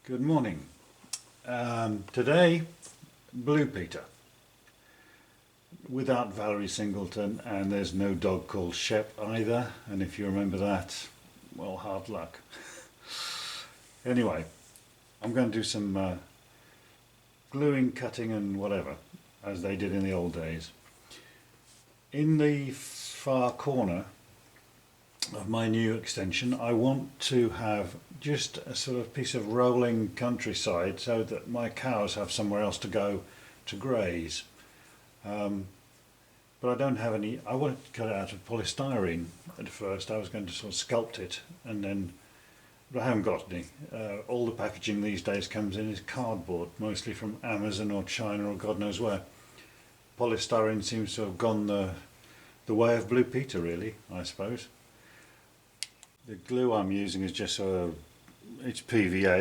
Good morning. Today, Blue Peter, without Valerie Singleton, and there's no dog called Shep either, and if you remember that, well, hard luck. Anyway, I'm going to do some gluing, cutting and whatever, as they did in the old days. In the far corner of my new extension, I want to have just a sort of piece of rolling countryside so that my cows have somewhere else to go to graze. But I don't have any. I wanted to cut it out of polystyrene at first. I was going to sort of sculpt it, and then, but I haven't got any. All the packaging these days comes in is cardboard, mostly from Amazon or China or God knows where. Polystyrene seems to have gone the way of Blue Peter, really, I suppose. The glue I'm using is just it's PVA.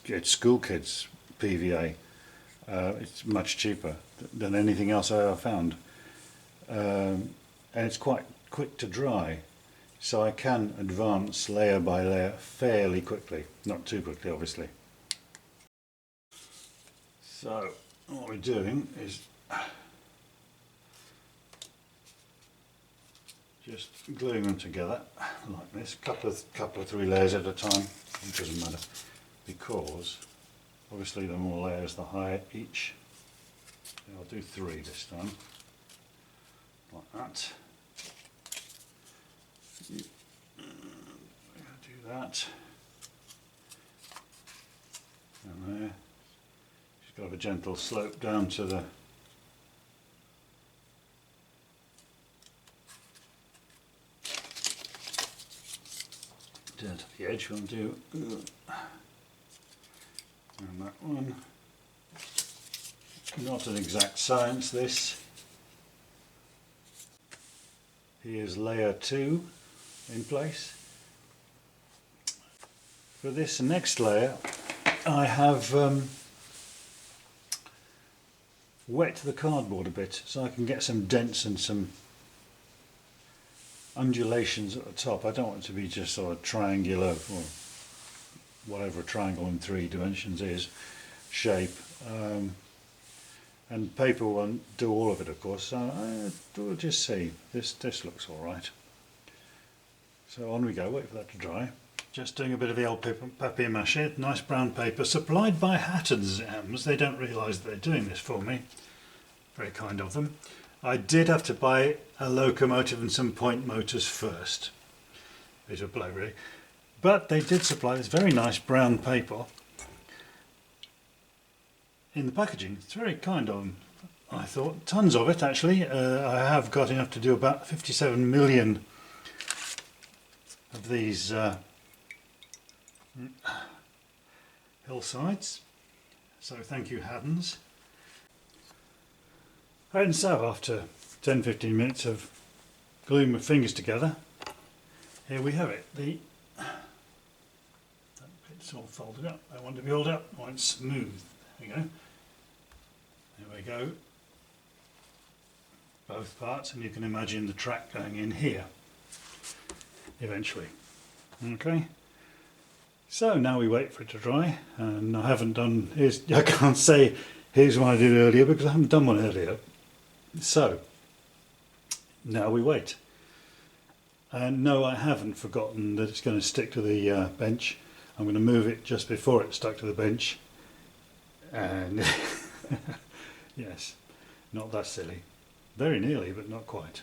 It's school kids PVA. It's much cheaper than anything else I ever found, and it's quite quick to dry, so I can advance layer by layer fairly quickly, not too quickly obviously. So what we're doing is just gluing them together like this, couple of three layers at a time. It doesn't matter, because obviously the more layers the higher each. I'll do 3 this time, like that. Do that, and there. Just got to have a gentle slope down to the down to the edge. We'll do and that one. Not an exact science, this. Here's layer 2 in place. For this next layer I have wet the cardboard a bit so I can get some dents and some undulations at the top. I don't want it to be just sort of triangular, or whatever a triangle in 3 dimensions is, shape. And paper won't do all of it, of course, so we'll just see. This looks alright. So on we go, wait for that to dry. Just doing a bit of the old papier mâché, nice brown paper, supplied by Hatton's Ems. They don't realise that they're doing this for me. Very kind of them. I did have to buy a locomotive and some point motors first. Bit of blow really. But they did supply this very nice brown paper in the packaging. It's very kind of them, I thought. Tons of it actually. I have got enough to do about 57 million of these hillsides. So thank you, Haddons. And so after 10-15 minutes of gluing my fingers together, here we have it. That bit's all folded up. I want it to be all up. I want it smooth. There we go. There we go. Both parts, and you can imagine the track going in here eventually. Okay. So now we wait for it to dry, and I haven't done. I can't say here's one I did earlier because I haven't done one earlier. So now we wait. And no, I haven't forgotten that it's going to stick to the bench. I'm going to move it just before it stuck to the bench, and yes, not that silly. Very nearly, but not quite.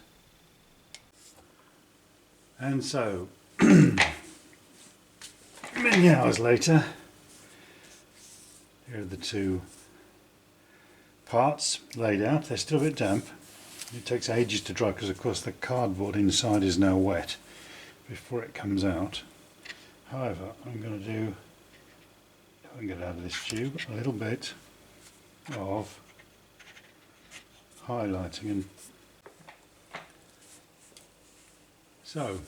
And so, many hours later, here are the 2 parts laid out. They're still a bit damp. It takes ages to dry because of course the cardboard inside is now wet before it comes out. However, I'm going to do, if I can get out of this tube, a little bit of highlighting. And so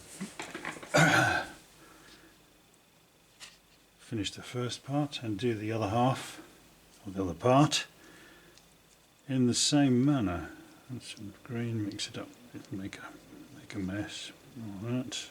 finish the first part and do the other half, or the other part, in the same manner. And some green, mix it up, make a mess. All that.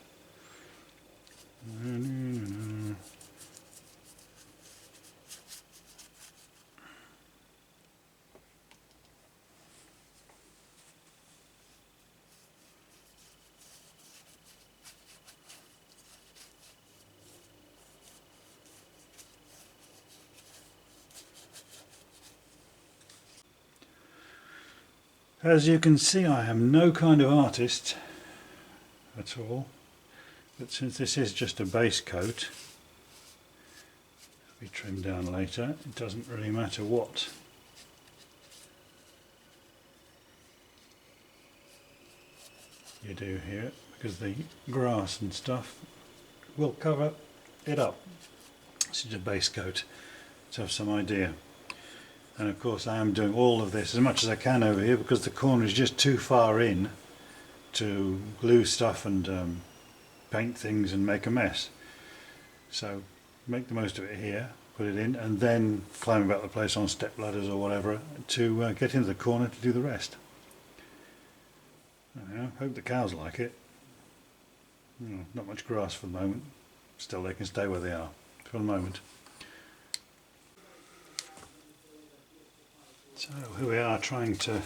As you can see, I am no kind of artist at all, but since this is just a base coat, it'll be trimmed down later, it doesn't really matter what you do here, because the grass and stuff will cover it up. This is a base coat to have some idea. And of course I am doing all of this as much as I can over here because the corner is just too far in to glue stuff and paint things and make a mess. So make the most of it here, put it in, and then climb about the place on step ladders or whatever to get into the corner to do the rest. I hope the cows like it. Not much grass for the moment, still they can stay where they are for the moment. So here we are trying to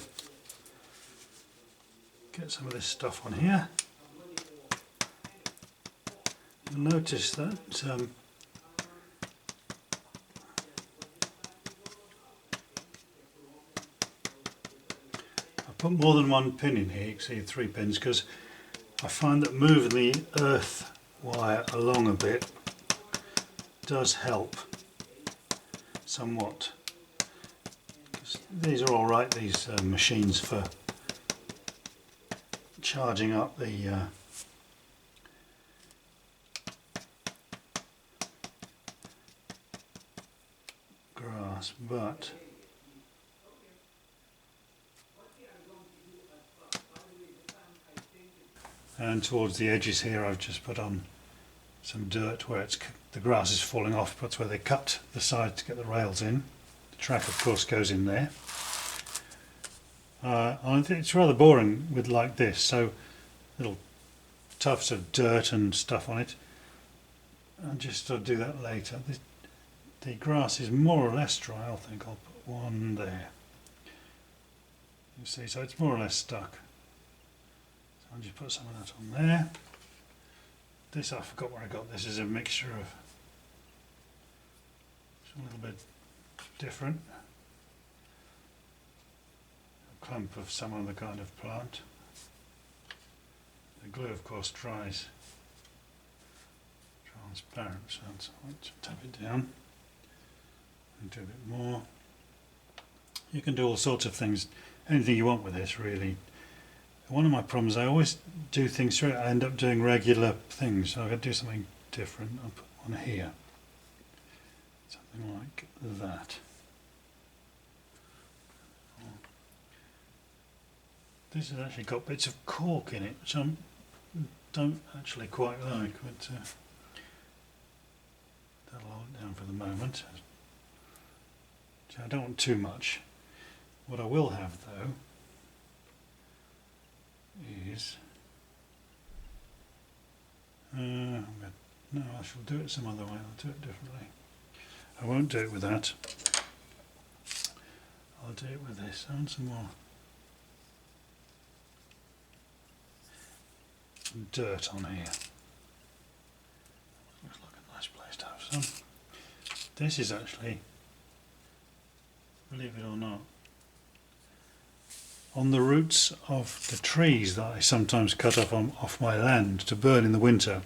get some of this stuff on here. You'll notice that I put more than one pin in here. You can see 3 pins because I find that moving the earth wire along a bit does help somewhat. These are all right, these machines, for charging up the grass, but and towards the edges here I've just put on some dirt where the grass is falling off. That's where they cut the sides to get the rails in. The track of course goes in there. I think it's rather boring with like this, so little tufts of dirt and stuff on it. I'll just do that later. The grass is more or less dry. I think I'll put one there. You see, so it's more or less stuck. So I'll just put some of that on there. This, I forgot where I got this, is a mixture of, it's a little bit different. A clump of some other kind of plant. The glue of course dries transparent, so I'll tap it down and do a bit more. You can do all sorts of things, anything you want with this really. One of my problems, I always do things through it, I end up doing regular things, so I've got to do something different. I'll put one here, something like that. This has actually got bits of cork in it, which I don't actually quite like, but that'll hold it down for the moment. So I don't want too much. What I will have though is no, I shall do it some other way. I'll do it differently. I won't do it with that. I'll do it with this. I want some more dirt on here. Looks like a nice place to have some. This is actually, believe it or not, on the roots of the trees that I sometimes cut off my land to burn in the winter.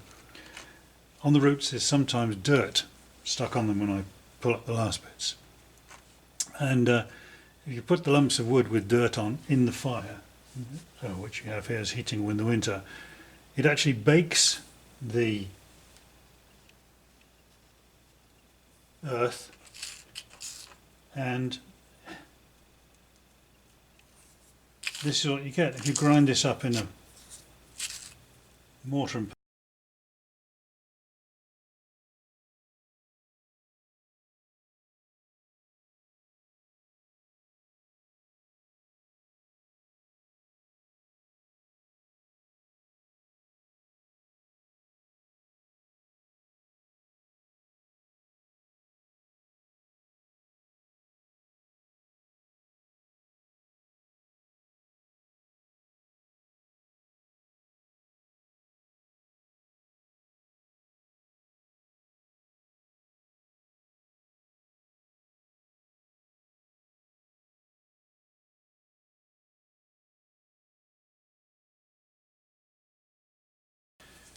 On the roots is sometimes dirt stuck on them when I pull up the last bits. And if you put the lumps of wood with dirt on in the fire, which you have here as heating in the winter, it actually bakes the earth, and this is what you get if you grind this up in a mortar and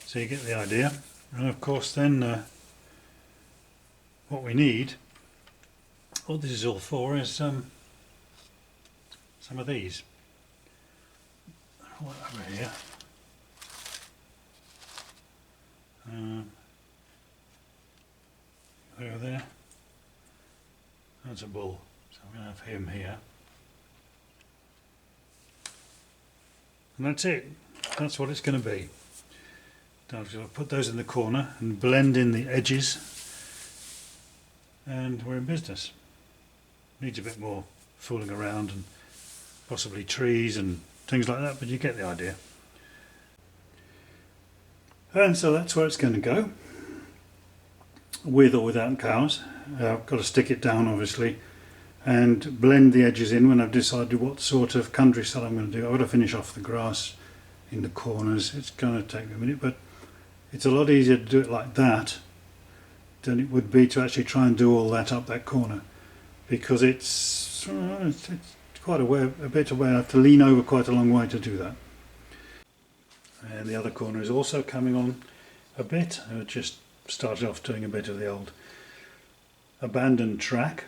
So you get the idea. And of course then what we need, what this is all for, is some of these. What over here? Over there. That's a bull, so I'm going to have him here. And that's it. That's what it's going to be. Now I've got to put those in the corner and blend in the edges, and we're in business. Needs a bit more fooling around and possibly trees and things like that, but you get the idea. And so that's where it's going to go, with or without cows. I've got to stick it down obviously and blend the edges in when I've decided what sort of country style I'm going to do. I've got to finish off the grass in the corners. It's going to take me a minute, but it's a lot easier to do it like that than it would be to actually try and do all that up that corner, because it's quite a bit away. I have to lean over quite a long way to do that. And the other corner is also coming on a bit. I just started off doing a bit of the old abandoned track.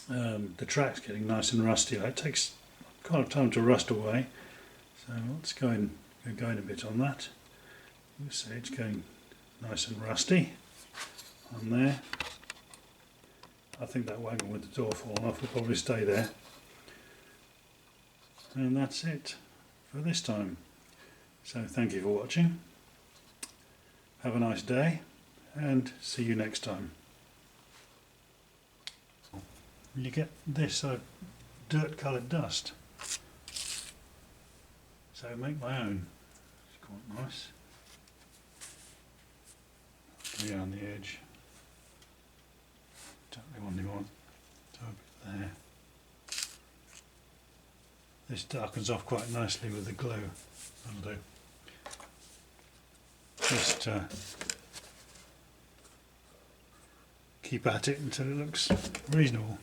The track's getting nice and rusty. It takes quite a time to rust away, so let's go in a bit on that. You see it's going nice and rusty on there. I think that wagon with the door falling off will probably stay there. And that's it for this time. So thank you for watching. Have a nice day and see you next time. You get this dirt coloured dust. So I make my own. It's quite nice. Here on the edge. Don't really want any more. So a bit there. This darkens off quite nicely with the glue. That'll do. Just keep at it until it looks reasonable.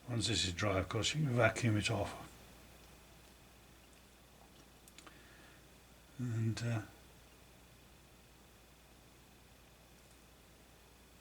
Once this is dry, of course, you can vacuum it off. And